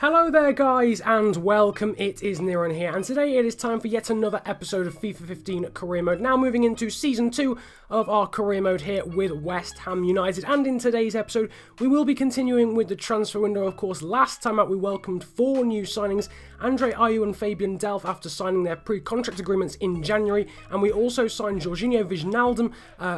Hello there guys and welcome, it is Niran here, and today it is time for yet another episode of FIFA 15 Career Mode, now moving into Season 2 of our Career Mode here with West Ham United. And in today's episode we will be continuing with the transfer window. Of course, last time out we welcomed 4 new signings, Andre Ayew and Fabian Delph after signing their pre-contract agreements in January, and we also signed Jorginho Wijnaldum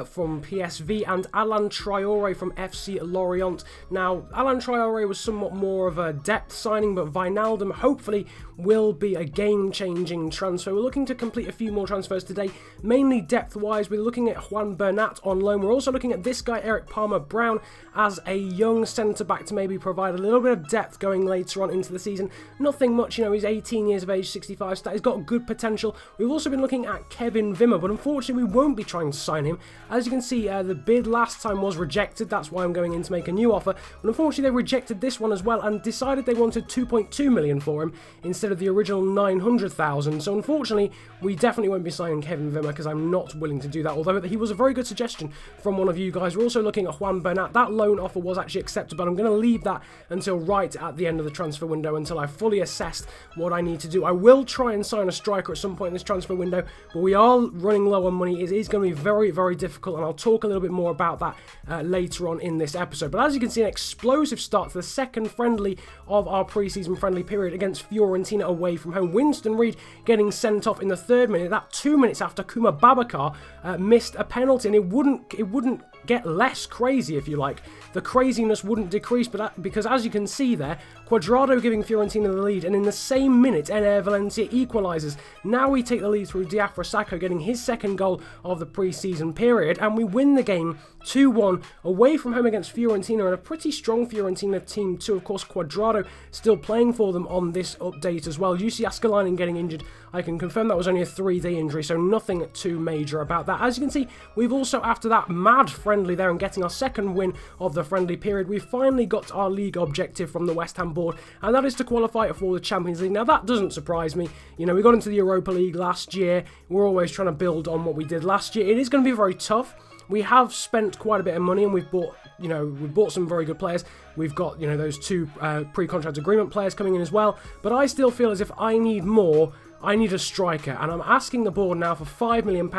from PSV and Alain Traoré from FC Lorient. Now, Alain Traoré was somewhat more of a depth signing, but Wijnaldum hopefully will be a game-changing transfer. We're looking to complete a few more transfers today, mainly depth-wise. We're looking at Juan Bernat on loan. We're also looking at this guy, Eric Palmer-Brown, as a young centre-back to maybe provide a little bit of depth going later on into the season. Nothing much, he's 18 years of age, 65 stat. He's got good potential. We've also been looking at Kevin Wimmer, but unfortunately we won't be trying to sign him. As you can see, the bid last time was rejected. That's why I'm going in to make a new offer. But unfortunately they rejected this one as well and decided they wanted 2.2 million for him instead of the original 900,000. So unfortunately, we definitely won't be signing Kevin Wimmer because I'm not willing to do that, although he was a very good suggestion from one of you guys. We're also looking at Juan Bernat. That loan offer was actually accepted, but I'm going to leave that until right at the end of the transfer window until I've fully assessed what I need to do. I will try and sign a striker at some point in this transfer window, but we are running low on money. It is going to be very, very difficult, and I'll talk a little bit more about that later on in this episode. But as you can see, an explosive start to the second friendly of our pre-season friendly period against Fiorentina away from home. Winston Reid getting sent off in the 3rd minute, that 2 minutes after Kuma Babacar missed a penalty, and it wouldn't get less crazy, if you like. The craziness wouldn't decrease, but because as you can see there, Cuadrado giving Fiorentina the lead, and in the same minute, Ener Valencia equalises. Now we take the lead through Diafra Sakho getting his second goal of the pre-season period, and we win the game 2-1 away from home against Fiorentina, and a pretty strong Fiorentina team too. Of course, Cuadrado still playing for them on this update as well. Jussi Jääskeläinen getting injured. I can confirm that was only a 3-day injury, so nothing too major about that. As you can see, we've also, after that mad friendly there and getting our second win of the friendly period, we've finally got our league objective from the West Ham board, and that is to qualify for the Champions League. Now, that doesn't surprise me. We got into the Europa League last year. We're always trying to build on what we did last year. It is going to be very tough. We have spent quite a bit of money, and we've bought some very good players. We've got, those 2 pre-contract agreement players coming in as well. But I still feel as if I need more. I need a striker, and I'm asking the board now for £5 million.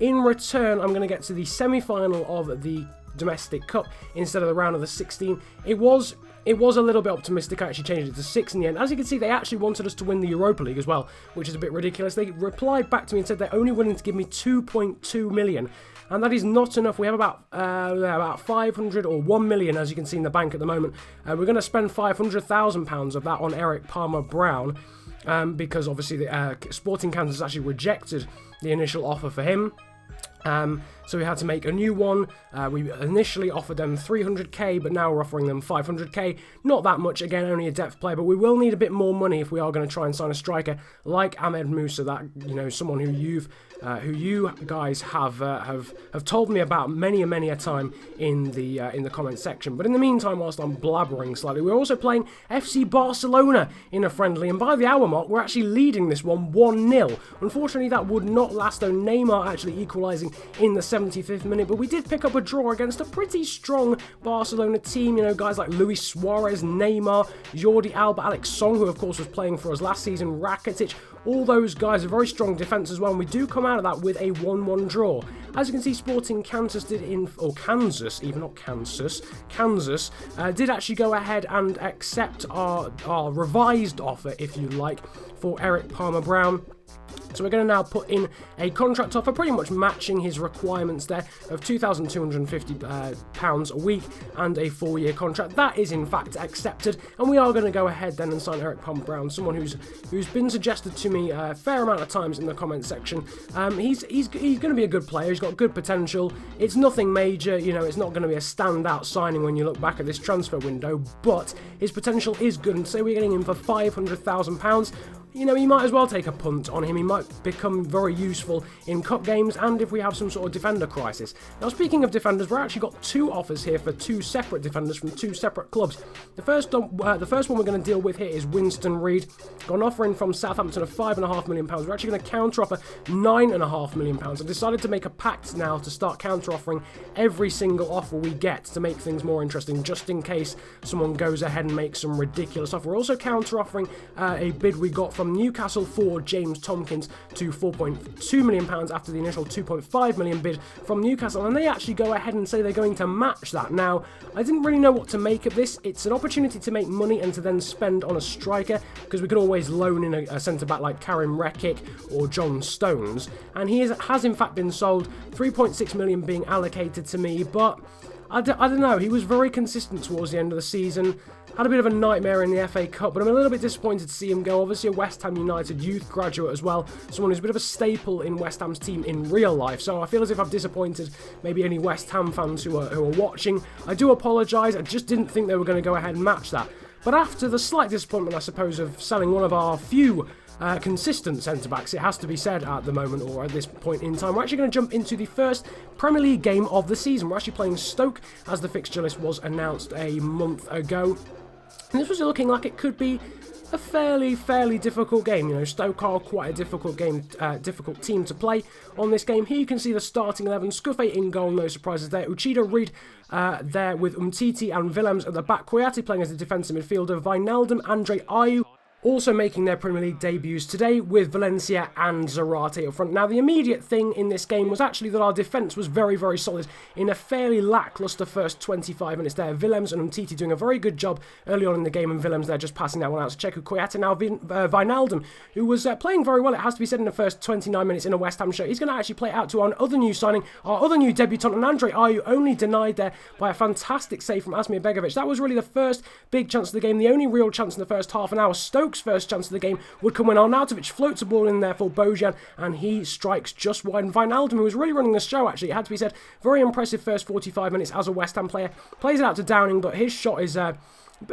In return, I'm going to get to the semi-final of the Domestic Cup instead of the round of the 16. It was a little bit optimistic. I actually changed it to 6 in the end. As you can see, they actually wanted us to win the Europa League as well, which is a bit ridiculous. They replied back to me and said they're only willing to give me 2.2 million. And that is not enough. We have about 500 or 1 million, as you can see in the bank at the moment. We're going to spend £500,000 of that on Eric Palmer-Brown, because obviously the Sporting Kansas actually rejected the initial offer for him. So we had to make a new one. We initially offered them 300k, but now we're offering them 500k. Not that much, again, only a depth player, but we will need a bit more money if we are going to try and sign a striker like Ahmed Musa, that someone who you guys have told me about many a time in the comment section. But in the meantime, whilst I'm blabbering slightly, we're also playing FC Barcelona in a friendly, and by the hour mark, we're actually leading this one 1-0. Unfortunately, that would not last, though. Neymar actually equalising in the 75th minute, but we did pick up a draw against a pretty strong Barcelona team. Guys like Luis Suarez, Neymar, Jordi Alba, Alex Song, who of course was playing for us last season, Rakitic. All those guys are very strong defence as well, and we do come out of that with a 1-1 draw. As you can see, Sporting Kansas did Kansas did actually go ahead and accept our revised offer, if you like, for Eric Palmer-Brown. So we're going to now put in a contract offer pretty much matching his requirements there of £2,250 a week and a 4-year contract. That is in fact accepted, and we are going to go ahead then and sign Eric Palmer-Brown, someone who's been suggested to me a fair amount of times in the comment section. He's going to be a good player. He's got good potential. It's nothing major, it's not going to be a standout signing when you look back at this transfer window, but his potential is good, and so we're getting him for £500,000. you know, you might as well take a punt on him. He might become very useful in cup games and if we have some sort of defender crisis. Now, speaking of defenders, we've actually got 2 offers here for 2 separate defenders from 2 separate clubs. The first one we're going to deal with here is Winston Reid. Got an offer in from Southampton of £5.5 million. We're actually going to counter-offer £9.5 million. I've decided to make a pact now to start counter-offering every single offer we get to make things more interesting, just in case someone goes ahead and makes some ridiculous offer. We're also counter-offering a bid we got from Newcastle for James Tompkins to £4.2 million after the initial £2.5 million bid from Newcastle, and they actually go ahead and say they're going to match that. Now, I didn't really know what to make of this. It's an opportunity to make money and to then spend on a striker, because we could always loan in a centre-back like Karim Rekic or John Stones, and he has in fact been sold, £3.6 million being allocated to me, but I don't know, he was very consistent towards the end of the season. Had a bit of a nightmare in the FA Cup, but I'm a little bit disappointed to see him go. Obviously a West Ham United youth graduate as well, someone who's a bit of a staple in West Ham's team in real life, so I feel as if I've disappointed maybe any West Ham fans who are watching. I do apologise, I just didn't think they were going to go ahead and match that. But after the slight disappointment, I suppose, of selling one of our few consistent centre-backs, it has to be said at the moment, or at this point in time, we're actually going to jump into the first Premier League game of the season. We're actually playing Stoke, as the fixture list was announced a month ago. And this was looking like it could be a fairly difficult game. You know, Stoke are quite a difficult team to play on this game. Here you can see the starting 11. Scuffe in goal, no surprises there. Uchida, Reid there with Umtiti and Willems at the back. Kouyaté playing as a defensive midfielder. Wijnaldum, Andre Ayew also making their Premier League debuts today, with Valencia and Zarate up front. Now, the immediate thing in this game was actually that our defence was very solid in a fairly lacklustre first 25 minutes there. Willems and Umtiti doing a very good job early on in the game, and Willems there just passing that one out to Cheku Kouyaté. Now, Wijnaldum, who was playing very well, it has to be said, in the first 29 minutes in a West Ham shirt. He's going to actually play out to our other new signing, our other new debutant, and Andre Ayew, only denied there by a fantastic save from Asmir Begovic. That was really the first big chance of the game, the only real chance in the first half an hour. Stoke's first chance of the game would come when Arnautovic floats a ball in there for Bojan, and he strikes just wide. And Wijnaldum, who was really running the show, actually, it had to be said, very impressive first 45 minutes as a West Ham player. Plays it out to Downing, but his shot is a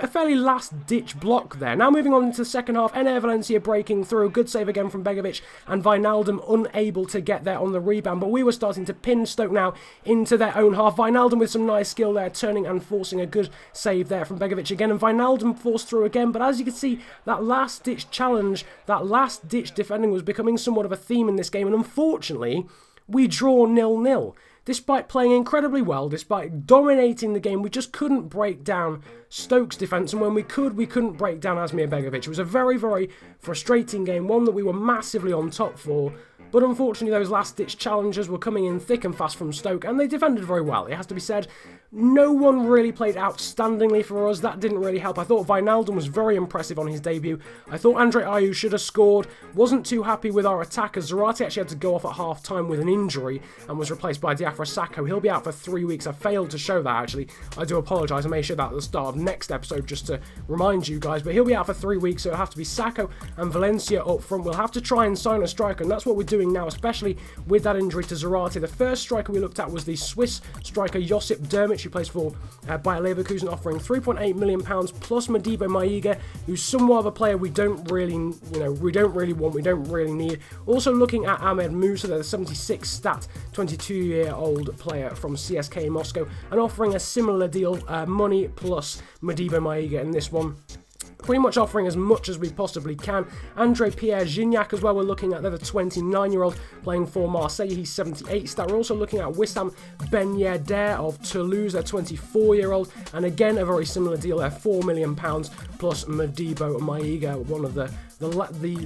fairly last-ditch block there. Now moving on into the second half, Ener Valencia breaking through. Good save again from Begovic, and Wijnaldum unable to get there on the rebound. But we were starting to pin Stoke now into their own half. Wijnaldum with some nice skill there, turning and forcing a good save there from Begovic again. And Wijnaldum forced through again. But as you can see, that last-ditch challenge, that last-ditch defending was becoming somewhat of a theme in this game. And unfortunately, we draw 0-0. Despite playing incredibly well, despite dominating the game, we just couldn't break down Stoke's defence, and when we couldn't break down Asmir Begovic. It was a very frustrating game, one that we were massively on top for, but unfortunately those last-ditch challenges were coming in thick and fast from Stoke, and they defended very well, it has to be said. No one really played outstandingly for us. That didn't really help. I thought Wijnaldum was very impressive on his debut. I thought Andre Ayew should have scored. Wasn't too happy with our attackers. Zarate actually had to go off at half-time with an injury and was replaced by Diafra Sakho. He'll be out for 3 weeks. I failed to show that, actually. I do apologise. I may show that at the start of next episode just to remind you guys. But he'll be out for 3 weeks, so it'll have to be Sakho and Valencia up front. We'll have to try and sign a striker, and that's what we're doing now, especially with that injury to Zarate. The first striker we looked at was the Swiss striker Josip Dermic, who plays for Bayer Leverkusen, offering £3.8 million plus Modibo Maiga, who's somewhat of a player we don't really want, we don't really need. Also looking at Ahmed Musa, the 76 stat, 22-year-old player from CSKA Moscow, and offering a similar deal, money plus Modibo Maiga in this one. Pretty much offering as much as we possibly can. Andre Pierre Gignac as well, we're looking at. They're the 29-year-old playing for Marseille. He's 78 stat. We're also looking at Wissam Ben Yedder of Toulouse, their 24-year-old. And again, a very similar deal there, £4 million plus Modibo Maiga, one of the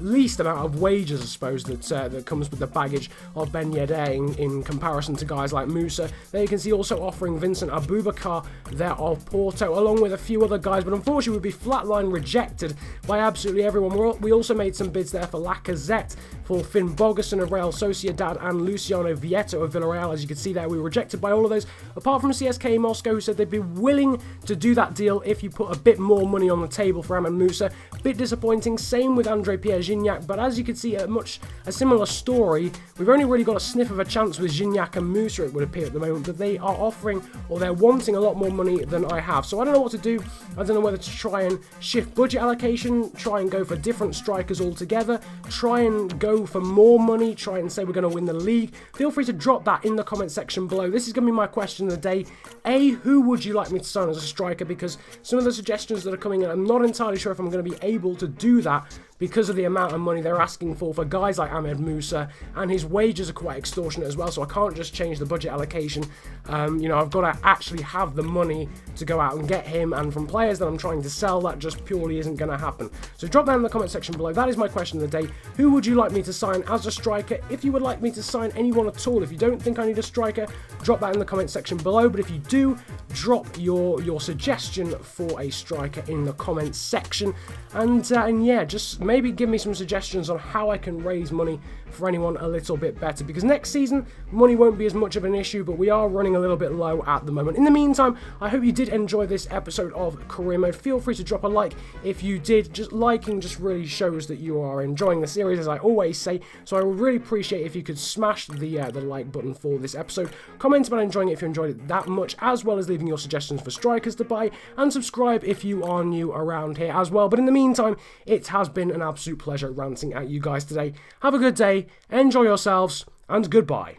least amount of wages, I suppose, that comes with the baggage of Ben Yedder in comparison to guys like Musa. There you can see also offering Vincent Abubakar there of Porto, along with a few other guys, but unfortunately would be flatline rejected by absolutely everyone. We also made some bids there for Lacazette for Finn Bogerson of Real Sociedad and Luciano Vieto of Villarreal. As you can see there, we were rejected by all of those, apart from CSKA Moscow, who said they'd be willing to do that deal if you put a bit more money on the table for Ahmed Musa. Bit disappointing, same with Andre Pierre Gignac, but as you can see, a similar story. We've only really got a sniff of a chance with Gignac and Musa, it would appear at the moment, but they are offering, or they're wanting a lot more money than I have. So I don't know what to do. I don't know whether to try and shift budget allocation, try and go for different strikers altogether, try and go for more money, try and say we're going to win the league. Feel free to drop that in the comment section below. This is going to be my question of the day. A, who would you like me to sign as a striker? Because some of the suggestions that are coming in, I'm not entirely sure if I'm going to be able to do that because of the amount of money they're asking for guys like Ahmed Musa, and his wages are quite extortionate as well, so I can't just change the budget allocation. You know, I've got to actually have the money to go out and get him, and from players that I'm trying to sell, that just purely isn't going to happen. So drop that in the comment section below. That is my question of the day. Who would you like me to sign as a striker? If you would like me to sign anyone at all, if you don't think I need a striker, drop that in the comment section below, but if you do, drop your suggestion for a striker in the comment section, and yeah, just maybe give me some suggestions on how I can raise money for anyone a little bit better, because next season money won't be as much of an issue, but we are running a little bit low at the moment. In the meantime, I hope you did enjoy this episode of Career Mode. Feel free to drop a like if you did. Just liking just really shows that you are enjoying the series, as I always say, so I would really appreciate if you could smash the like button for this episode, comment about enjoying it if you enjoyed it that much, as well as leaving your suggestions for strikers to buy, and subscribe if you are new around here as well. But in the meantime, it has been an absolute pleasure ranting at you guys today. Have a good day, enjoy yourselves, and goodbye.